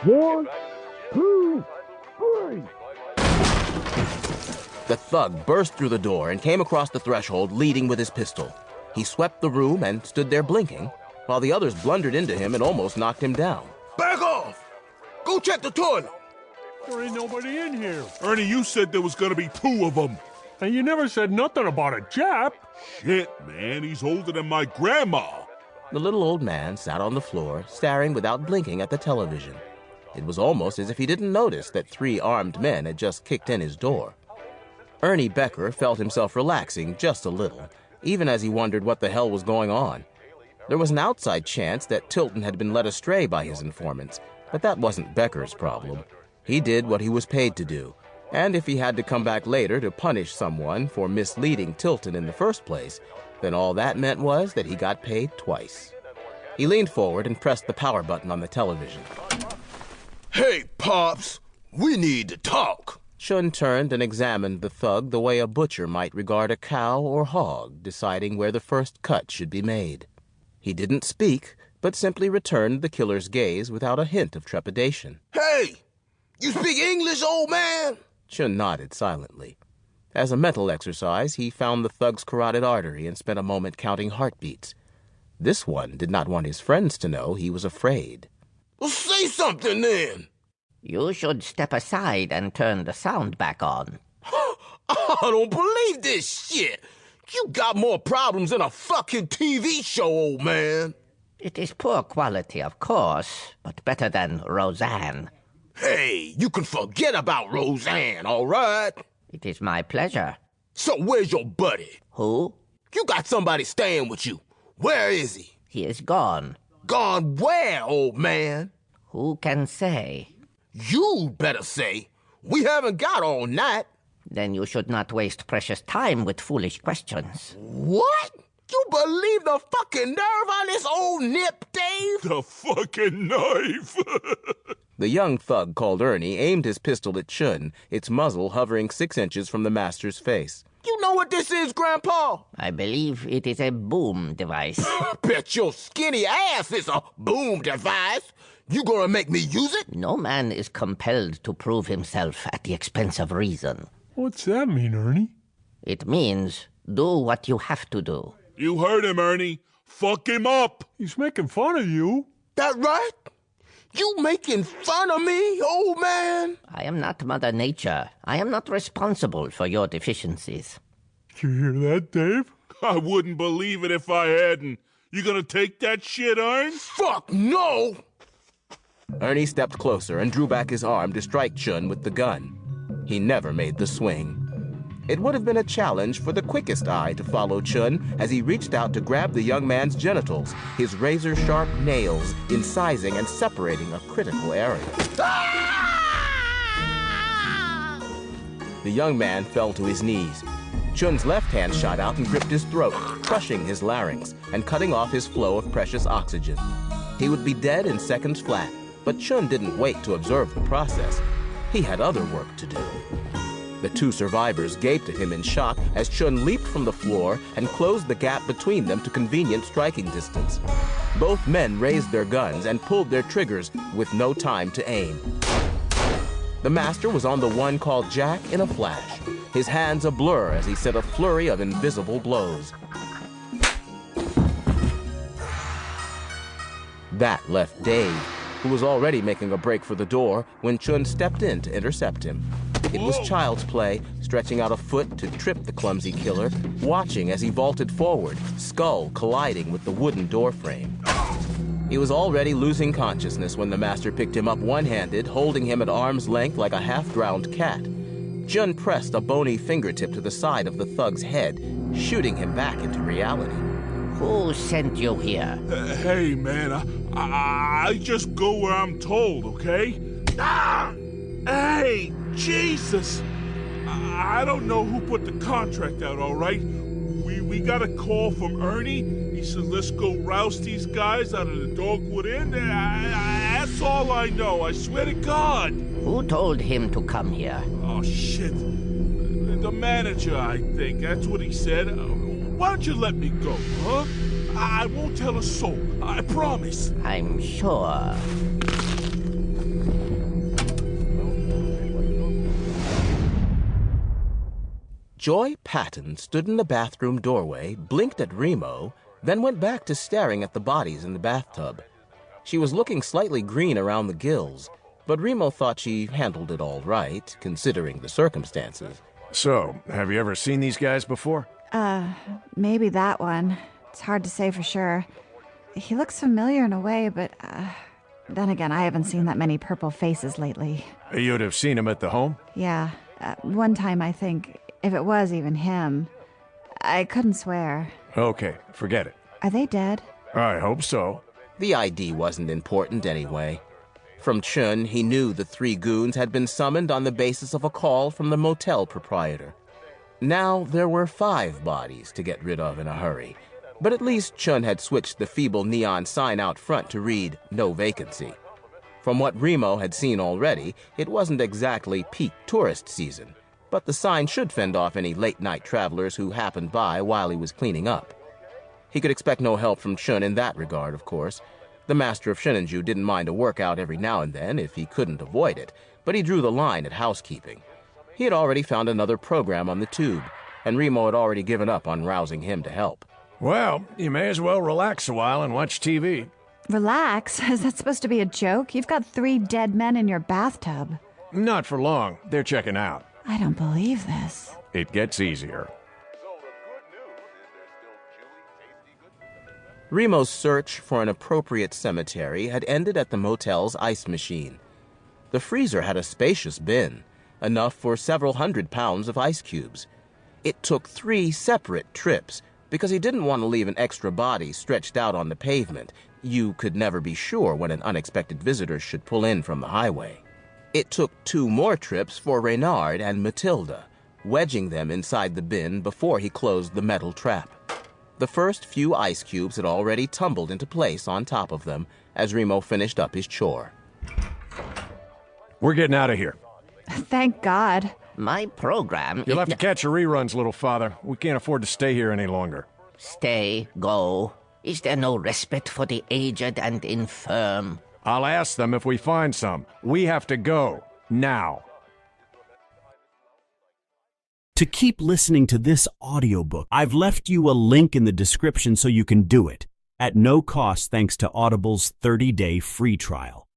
1, 2, 3. The thug burst through the door and came across the threshold leading with his pistol. He swept the room and stood there blinking, while the others blundered into him and almost knocked him down. Back off! Go check the toilet! There ain't nobody in here. Ernie, you said there was gonna be 2 of them. And you never said nothing about a Jap. Shit, man, he's older than my grandma. The little old man sat on the floor, staring without blinking at the television. It was almost as if he didn't notice that 3 armed men had just kicked in his door. Ernie Becker felt himself relaxing just a little, even as he wondered what the hell was going on. There was an outside chance that Tilton had been led astray by his informants, but that wasn't Becker's problem. He did what he was paid to do, and if he had to come back later to punish someone for misleading Tilton in the first place, then all that meant was that he got paid twice. He leaned forward and pressed the power button on the television. Hey, Pops, we need to talk. Chun turned and examined the thug the way a butcher might regard a cow or hog, deciding where the first cut should be made. He didn't speak, but simply returned the killer's gaze without a hint of trepidation. Hey, you speak English, old man? Chun nodded silently. As a mental exercise, he found the thug's carotid artery and spent a moment counting heartbeats. This one did not want his friends to know he was afraid. Well, say something then. You should step aside and turn the sound back on. I don't believe this shit. You got more problems than a fucking TV show, old man. It is poor quality, of course, but better than Roseanne. Hey, you can forget about Roseanne, all right? It is my pleasure. So where's your buddy? Who? You got somebody staying with you. Where is he? He is gone. Gone where, old man? Who can say? You better say. We haven't got all night. Then you should not waste precious time with foolish questions. What? You believe the fucking nerve on this old nip, Dave? The fucking knife! The young thug called Ernie aimed his pistol at Chun, its muzzle hovering 6 inches from the master's face. You know what this is, Grandpa? I believe it is a boom device. Bet your skinny ass it's a boom device. You gonna make me use it? No man is compelled to prove himself at the expense of reason. What's that mean, Ernie? It means do what you have to do. You heard him, Ernie. Fuck him up. He's making fun of you. That right? You making fun of me, old man? I am not Mother Nature. I am not responsible for your deficiencies. You hear that, Dave? I wouldn't believe it if I hadn't. You gonna take that shit, Ern? Fuck no! Ernie stepped closer and drew back his arm to strike Chun with the gun. He never made the swing. It would have been a challenge for the quickest eye to follow Chun as he reached out to grab the young man's genitals, his razor-sharp nails incising and separating a critical area. The young man fell to his knees. Chun's left hand shot out and gripped his throat, crushing his larynx and cutting off his flow of precious oxygen. He would be dead in seconds flat, but Chun didn't wait to observe the process. He had other work to do. The 2 survivors gaped at him in shock as Chun leaped from the floor and closed the gap between them to convenient striking distance. Both men raised their guns and pulled their triggers with no time to aim. The master was on the one called Jack in a flash, his hands a blur as he sent a flurry of invisible blows. That left Dave, who was already making a break for the door when Chun stepped in to intercept him. It was child's play, stretching out a foot to trip the clumsy killer, watching as he vaulted forward, skull colliding with the wooden doorframe. He was already losing consciousness when the master picked him up one-handed, holding him at arm's length like a half-drowned cat. Chun pressed a bony fingertip to the side of the thug's head, shooting him back into reality. Who sent you here? Hey, man, I just go where I'm told, okay? Ah! Hey, Jesus! I don't know who put the contract out, all right? We got a call from Ernie. He says, let's go rouse these guys out of the Dogwood Inn. That's all I know, I swear to God. Who told him to come here? Oh, shit. The manager, I think. That's what he said. Why don't you let me go, huh? I won't tell a soul. I promise. I'm sure. Joy Patton stood in the bathroom doorway, blinked at Remo, then went back to staring at the bodies in the bathtub. She was looking slightly green around the gills, but Remo thought she handled it all right, considering the circumstances. So, have you ever seen these guys before? Maybe that one. It's hard to say for sure. He looks familiar in a way, but then again, I haven't seen that many purple faces lately. You'd have seen him at the home? Yeah, one time I think, if it was even him. I couldn't swear. Okay, forget it. Are they dead? I hope so. The ID wasn't important anyway. From Chun, he knew the three goons had been summoned on the basis of a call from the motel proprietor. Now there were 5 bodies to get rid of in a hurry, but at least Chun had switched the feeble neon sign out front to read "No Vacancy." From what Remo had seen already, it wasn't exactly peak tourist season, but the sign should fend off any late-night travelers who happened by while he was cleaning up. He could expect no help from Chun in that regard, of course. The master of Shinanju didn't mind a workout every now and then if he couldn't avoid it, but he drew the line at housekeeping. He had already found another program on the tube, and Remo had already given up on rousing him to help. Well, you may as well relax a while and watch TV. Relax? Is that supposed to be a joke? You've got 3 dead men in your bathtub. Not for long. They're checking out. I don't believe this. It gets easier. Remo's search for an appropriate cemetery had ended at the motel's ice machine. The freezer had a spacious bin, enough for several hundred pounds of ice cubes. It took 3 separate trips, because he didn't want to leave an extra body stretched out on the pavement. You could never be sure when an unexpected visitor should pull in from the highway. It took 2 more trips for Reynard and Matilda, wedging them inside the bin before he closed the metal trap. The first few ice cubes had already tumbled into place on top of them as Remo finished up his chore. We're getting out of here. Thank God. My program... You'll have to catch your reruns, little father. We can't afford to stay here any longer. Stay, go. Is there no respite for the aged and infirm? I'll ask them if we find some. We have to go. Now. To keep listening to this audiobook, I've left you a link in the description so you can do it, at no cost thanks to Audible's 30-day free trial.